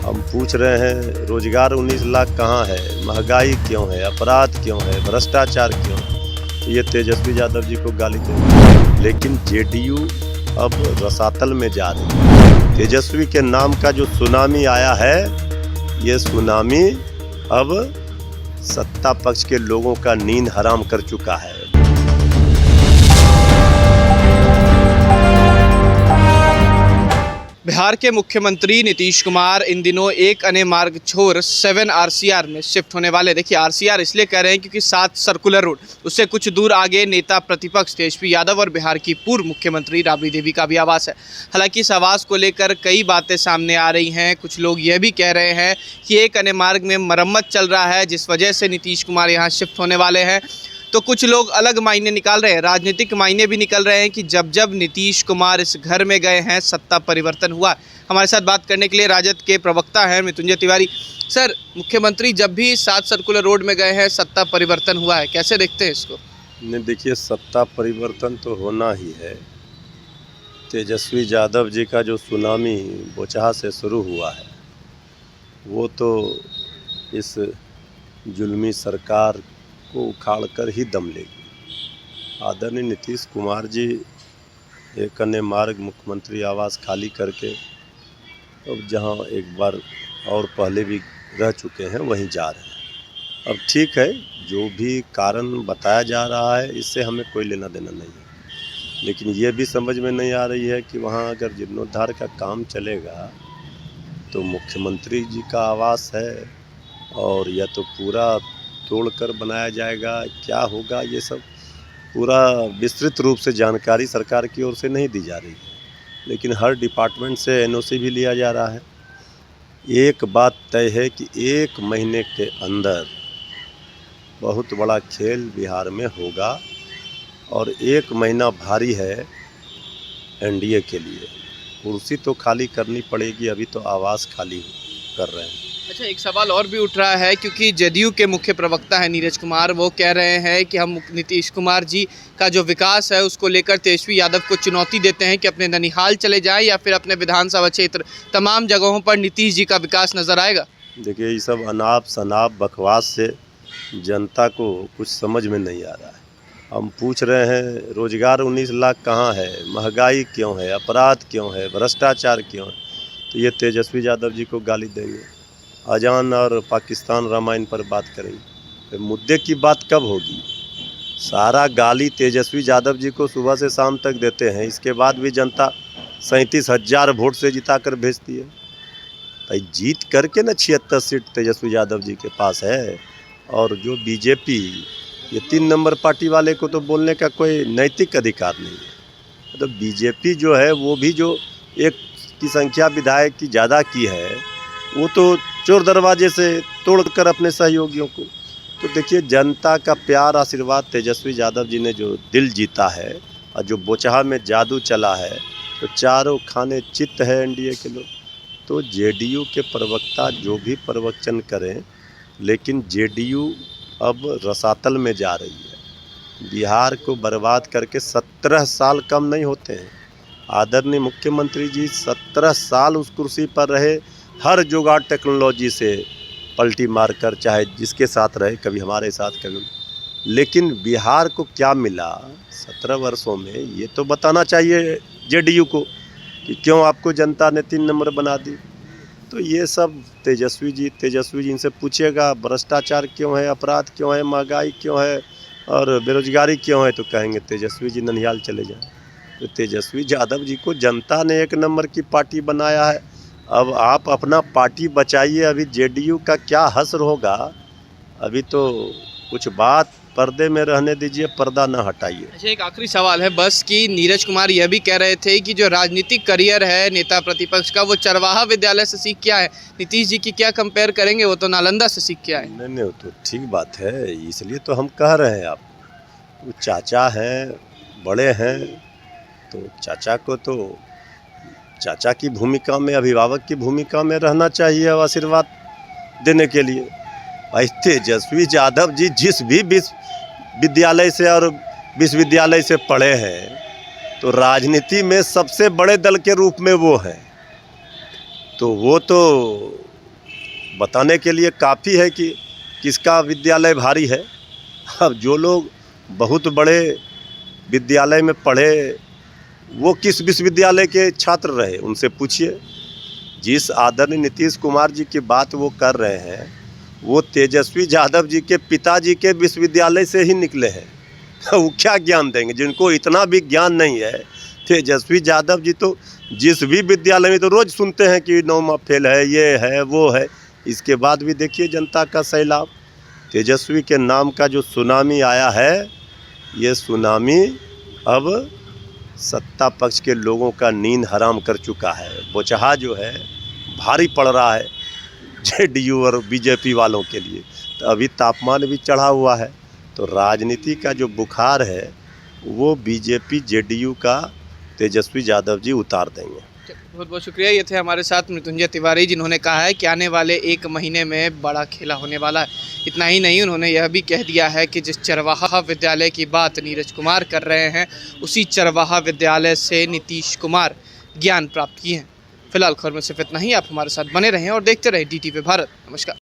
हम पूछ रहे हैं रोजगार 19 लाख कहाँ है, महंगाई क्यों है, अपराध क्यों है, भ्रष्टाचार क्यों है। तो ये तेजस्वी यादव जी को गाली दे, लेकिन जेडीयू अब रसातल में जा रही है। तेजस्वी के नाम का जो सुनामी आया है, ये सुनामी अब सत्ता पक्ष के लोगों का नींद हराम कर चुका है। बिहार के मुख्यमंत्री नीतीश कुमार इन दिनों एक अन्य मार्ग छोर 7 आरसीआर में शिफ्ट होने वाले। देखिए, आरसीआर इसलिए कह रहे हैं क्योंकि 7 सर्कुलर रोड, उससे कुछ दूर आगे नेता प्रतिपक्ष तेजस्वी यादव और बिहार की पूर्व मुख्यमंत्री राबड़ी देवी का भी आवास है। हालांकि इस आवास को लेकर कई बातें सामने आ रही हैं। कुछ लोग यह भी कह रहे हैं कि एक अन्य मार्ग में मरम्मत चल रहा है, जिस वजह से नीतीश कुमार यहाँ शिफ्ट होने वाले हैं। तो कुछ लोग अलग मायने निकाल रहे हैं, राजनीतिक मायने भी निकल रहे हैं कि जब जब नीतीश कुमार इस घर में गए हैं, सत्ता परिवर्तन हुआ। हमारे साथ बात करने के लिए राजद के प्रवक्ता हैं मृत्युंजय तिवारी। सर, मुख्यमंत्री जब भी 7 सर्कुलर रोड में गए हैं, सत्ता परिवर्तन हुआ है, कैसे देखते हैं इसको? नहीं, देखिए, सत्ता परिवर्तन तो होना ही है। तेजस्वी यादव जी का जो सुनामी बोचहा से शुरू हुआ है, वो तो इस जुल्मी सरकार को उखाड़ कर ही दम लेगी। आदरणीय नीतीश कुमार जी एक अन्य मार्ग मुख्यमंत्री आवास खाली करके अब जहां एक बार और पहले भी रह चुके हैं, वहीं जा रहे हैं। अब ठीक है, जो भी कारण बताया जा रहा है, इससे हमें कोई लेना देना नहीं है, लेकिन ये भी समझ में नहीं आ रही है कि वहाँ अगर जीर्णोद्धार का काम चलेगा तो मुख्यमंत्री जी का आवास है और या तो पूरा तोड़कर बनाया जाएगा, क्या होगा, ये सब पूरा विस्तृत रूप से जानकारी सरकार की ओर से नहीं दी जा रही है। लेकिन हर डिपार्टमेंट से एनओसी भी लिया जा रहा है। एक बात तय है कि 1 महीने के अंदर बहुत बड़ा खेल बिहार में होगा और 1 महीना भारी है एनडीए के लिए। कुर्सी तो खाली करनी पड़ेगी, अभी तो आवास खाली कर रहे हैं। अच्छा, एक सवाल और भी उठ रहा है क्योंकि जदयू के मुख्य प्रवक्ता हैं नीरज कुमार, वो कह रहे हैं कि हम नीतीश कुमार जी का जो विकास है उसको लेकर तेजस्वी यादव को चुनौती देते हैं कि अपने ननिहाल चले जाएं या फिर अपने विधानसभा क्षेत्र, तमाम जगहों पर नीतीश जी का विकास नजर आएगा। देखिए, ये सब अनाप शनाप बकवास से जनता को कुछ समझ में नहीं आ रहा है। हम पूछ रहे हैं रोजगार 19 लाख कहाँ है, महंगाई क्यों है, अपराध क्यों है, भ्रष्टाचार क्यों है। तो ये तेजस्वी यादव जी को गाली देंगे, अजान और पाकिस्तान रामायण पर बात करेंगे। फिर मुद्दे की बात कब होगी? सारा गाली तेजस्वी यादव जी को सुबह से शाम तक देते हैं, इसके बाद भी जनता 37,000 वोट से जिता कर भेजती है। भाई, जीत करके ना 76 सीट तेजस्वी यादव जी के पास है। और जो बीजेपी, ये 3 नंबर पार्टी वाले को तो बोलने का कोई नैतिक अधिकार नहीं है। तो बीजेपी जो है, वो भी जो 1 की संख्या विधायक की ज़्यादा की है, वो तो चोर दरवाजे से तोड़कर अपने सहयोगियों को। तो देखिए, जनता का प्यार आशीर्वाद तेजस्वी यादव जी ने जो दिल जीता है और जो बोचहा में जादू चला है, तो चारों खाने चित्त है एनडीए के लोग। तो जेडीयू के प्रवक्ता जो भी प्रवचन करें, लेकिन जेडीयू अब रसातल में जा रही है। बिहार को बर्बाद करके 17 साल कम नहीं होते हैं। आदरणीय मुख्यमंत्री जी 17 साल उस कुर्सी पर रहे, हर जुगाड़ टेक्नोलॉजी से पलटी मारकर, चाहे जिसके साथ रहे, कभी हमारे साथ, कभी। लेकिन बिहार को क्या मिला 17 वर्षों में, ये तो बताना चाहिए जेडीयू को कि क्यों आपको जनता ने 3 नंबर बना दी। तो ये सब तेजस्वी जी इनसे पूछिएगा, भ्रष्टाचार क्यों है, अपराध क्यों है, महंगाई क्यों है और बेरोजगारी क्यों है, तो कहेंगे तेजस्वी जी ननिहाल चले जाएं। तो तेजस्वी यादव जी को जनता ने 1 नंबर की पार्टी बनाया है। अब आप अपना पार्टी बचाइए, अभी जेडीयू का क्या हश्र होगा, अभी तो कुछ बात पर्दे में रहने दीजिए, पर्दा ना हटाइए। अच्छा, एक आखिरी सवाल है बस कि नीरज कुमार यह भी कह रहे थे कि जो राजनीतिक करियर है नेता प्रतिपक्ष का, वो चरवाहा विद्यालय से सीख के आए। नीतीश जी की क्या कंपेयर करेंगे, वो तो नालंदा से सीख के आए। नहीं, वो तो ठीक बात है, इसलिए तो हम कह रहे हैं। आप वो चाचा हैं, बड़े हैं, तो चाचा को तो चाचा की भूमिका में, अभिभावक की भूमिका में रहना चाहिए और आशीर्वाद देने के लिए। भाई, तेजस्वी यादव जी जिस भी विद्यालय से और विश्वविद्यालय से पढ़े हैं, तो राजनीति में सबसे बड़े दल के रूप में वो हैं। तो वो तो बताने के लिए काफ़ी है कि किसका विद्यालय भारी है। अब जो लोग बहुत बड़े विद्यालय में पढ़े, वो किस विश्वविद्यालय के छात्र रहे, उनसे पूछिए। जिस आदरणीय नीतीश कुमार जी की बात वो कर रहे हैं, वो तेजस्वी यादव जी के पिताजी के विश्वविद्यालय से ही निकले हैं। वो क्या ज्ञान देंगे? जिनको इतना भी ज्ञान नहीं है, तेजस्वी यादव जी तो जिस भी विद्यालय में तो रोज़ सुनते हैं कि नौमा फेल है, ये है, वो है। इसके बाद भी देखिए जनता का सैलाब। तेजस्वी के नाम का जो सुनामी आया है, ये सुनामी अब सत्ता पक्ष के लोगों का नींद हराम कर चुका है। बोचहा जो है भारी पड़ रहा है जेडीयू और बीजेपी वालों के लिए। तो अभी तापमान भी चढ़ा हुआ है, तो राजनीति का जो बुखार है वो बीजेपी जेडीयू का तेजस्वी यादव जी उतार देंगे। बहुत बहुत शुक्रिया। ये थे हमारे साथ मृत्युंजय तिवारी, जिन्होंने कहा है कि आने वाले 1 महीने में बड़ा खेला होने वाला है। इतना ही नहीं, उन्होंने यह भी कह दिया है कि जिस चरवाहा विद्यालय की बात नीरज कुमार कर रहे हैं, उसी चरवाहा विद्यालय से नीतीश कुमार ज्ञान प्राप्त किए हैं। फिलहाल खबर में सिर्फ इतना ही। आप हमारे साथ बने रहें और देखते रहें DTV भारत। नमस्कार।